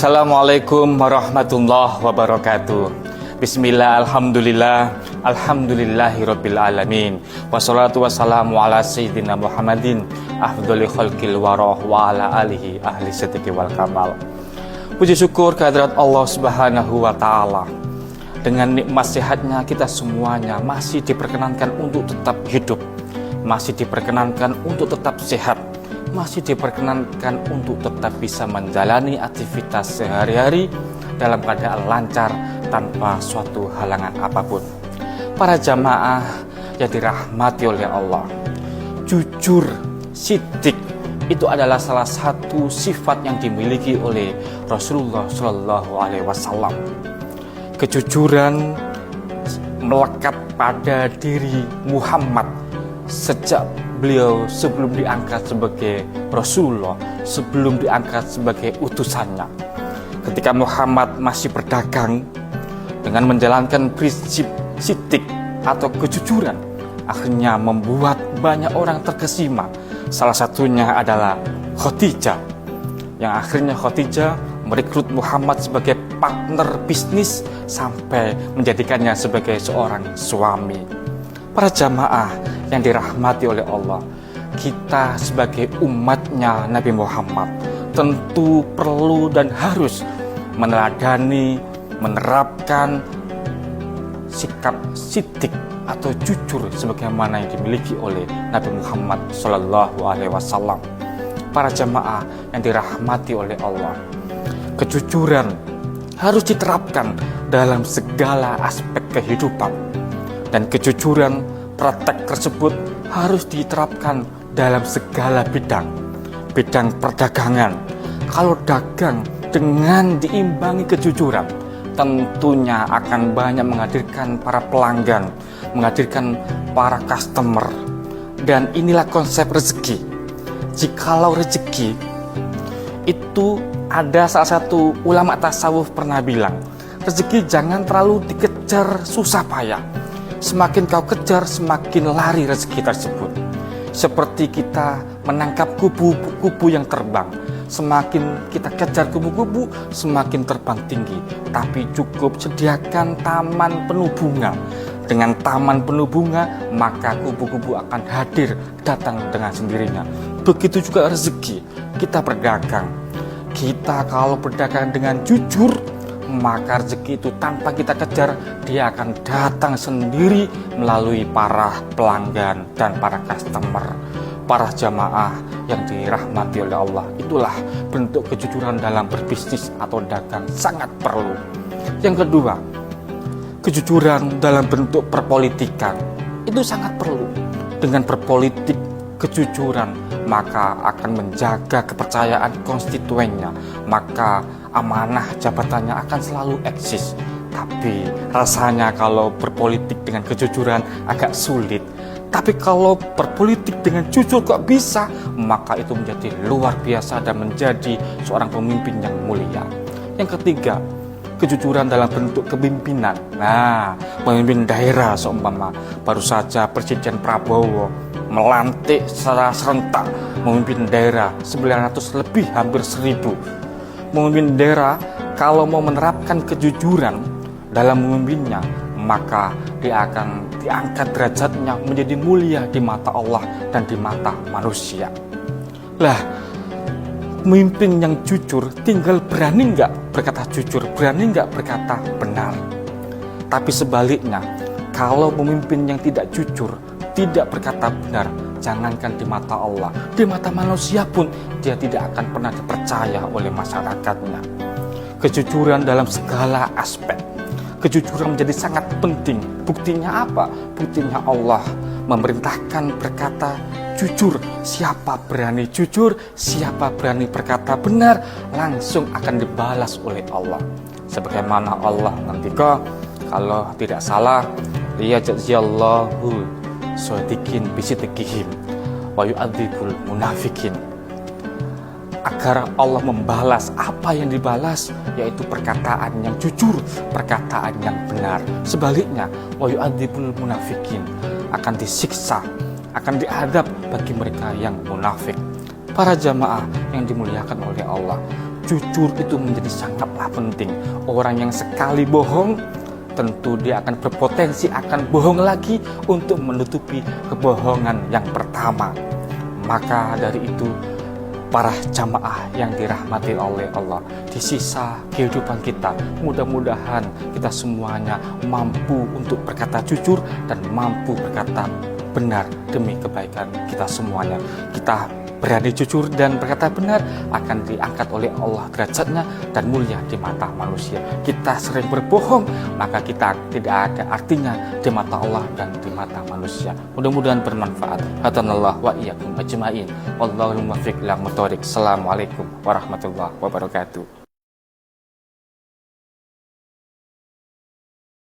Assalamualaikum warahmatullahi wabarakatuh. Bismillah, alhamdulillah, alhamdulillahirabbil alamin. Wassalatu wassalamu ala sayyidina Muhammadin afdhali khalqil warah wa ala alihi ahli sidqi wal kamal. Puji syukur kehadirat Allah Subhanahu wa taala. Dengan nikmat sehatnya kita semuanya masih diperkenankan untuk tetap hidup, masih diperkenankan untuk tetap sehat, masih diperkenankan untuk tetap bisa menjalani aktivitas sehari-hari dalam keadaan lancar tanpa suatu halangan apapun. Para jamaah yang dirahmati oleh Allah, jujur, sidik itu adalah salah satu sifat yang dimiliki oleh Rasulullah Shallallahu Alaihi Wasallam. Kejujuran melekat pada diri Muhammad sejak beliau sebelum diangkat sebagai Rasulullah, sebelum diangkat sebagai utusannya. Ketika Muhammad masih berdagang dengan menjalankan prinsip sidik atau kejujuran, akhirnya membuat banyak orang terkesima. Salah satunya adalah Khadijah, yang akhirnya Khadijah merekrut Muhammad sebagai partner bisnis sampai menjadikannya sebagai seorang suami. Para jamaah yang dirahmati oleh Allah, kita sebagai umatnya Nabi Muhammad tentu perlu dan harus meneladani, menerapkan sikap sidik atau jujur sebagaimana yang dimiliki oleh Nabi Muhammad Shallallahu Alaihi Wasallam. Para jamaah yang dirahmati oleh Allah, kejujuran harus diterapkan dalam segala aspek kehidupan, dan kejujuran praktek tersebut harus diterapkan dalam segala bidang perdagangan. Kalau dagang dengan diimbangi kejujuran, tentunya akan banyak menghadirkan para pelanggan, menghadirkan para customer. Dan inilah konsep rezeki. Jikalau rezeki itu, ada salah satu ulama tasawuf pernah bilang, rezeki jangan terlalu dikejar susah payah. Semakin kau kejar, semakin lari rezeki tersebut. Seperti kita menangkap kupu-kupu yang terbang. Semakin kita kejar kupu-kupu, semakin terbang tinggi. Tapi cukup sediakan taman penuh bunga. Dengan taman penuh bunga, maka kupu-kupu akan hadir, datang dengan sendirinya. Begitu juga rezeki. Kita berdagang. Kita kalau berdagang dengan jujur, maka rezeki itu tanpa kita kejar, dia akan datang sendiri melalui para pelanggan dan para customer. Para jamaah yang dirahmati oleh Allah, itulah bentuk kejujuran dalam berbisnis atau dagang sangat perlu. Yang kedua, kejujuran dalam bentuk perpolitikan itu sangat perlu. Dengan berpolitik kejujuran, maka akan menjaga kepercayaan konstituennya, maka amanah jabatannya akan selalu eksis. Tapi rasanya kalau berpolitik dengan kejujuran agak sulit. Tapi kalau berpolitik dengan jujur kok bisa, maka itu menjadi luar biasa dan menjadi seorang pemimpin yang mulia. Yang ketiga, kejujuran dalam bentuk kepemimpinan. Nah, pemimpin daerah seumpama baru saja Presiden Prabowo melantik secara serentak memimpin daerah 900 lebih, hampir 1000. Memimpin daerah kalau mau menerapkan kejujuran dalam memimpinnya, maka dia akan diangkat derajatnya menjadi mulia di mata Allah dan di mata manusia. Lah, pemimpin yang jujur tinggal berani nggak berkata jujur, berani nggak berkata benar. Tapi sebaliknya, kalau pemimpin yang tidak jujur, tidak berkata benar, jangankan di mata Allah, di mata manusia pun dia tidak akan pernah dipercaya oleh masyarakatnya. Kejujuran dalam segala aspek, kejujuran menjadi sangat penting. Buktinya apa? Buktinya Allah memerintahkan berkata jujur. Siapa berani jujur, siapa berani berkata benar, langsung akan dibalas oleh Allah. Sebagaimana Allah nanti kalau tidak salah, liyajziyallahu shodiqin bisidqihim wa yu'adzibul munafikin. Agar Allah membalas apa yang dibalas, yaitu perkataan yang jujur, perkataan yang benar. Sebaliknya, wa yu'adzibul munafikin, akan disiksa, akan diadab bagi mereka yang munafik. Para jamaah yang dimuliakan oleh Allah, jujur itu menjadi sangatlah penting. Orang yang sekali bohong, tentu dia akan berpotensi akan bohong lagi untuk menutupi kebohongan yang pertama. Maka dari itu, para jamaah yang dirahmati oleh Allah, di sisa kehidupan kita, mudah-mudahan kita semuanya mampu untuk berkata jujur dan mampu berkata benar demi kebaikan kita semuanya. Kita berani jujur dan berkata benar, akan diangkat oleh Allah derajatnya dan mulia di mata manusia. Kita sering berbohong, maka kita tidak ada artinya di mata Allah dan di mata manusia. Mudah-mudahan bermanfaat. Hadanallah wa iyyakum ajmain. Wallahul muwaffiq ila aqwamit thoriq. Assalamualaikum warahmatullahi wabarakatuh.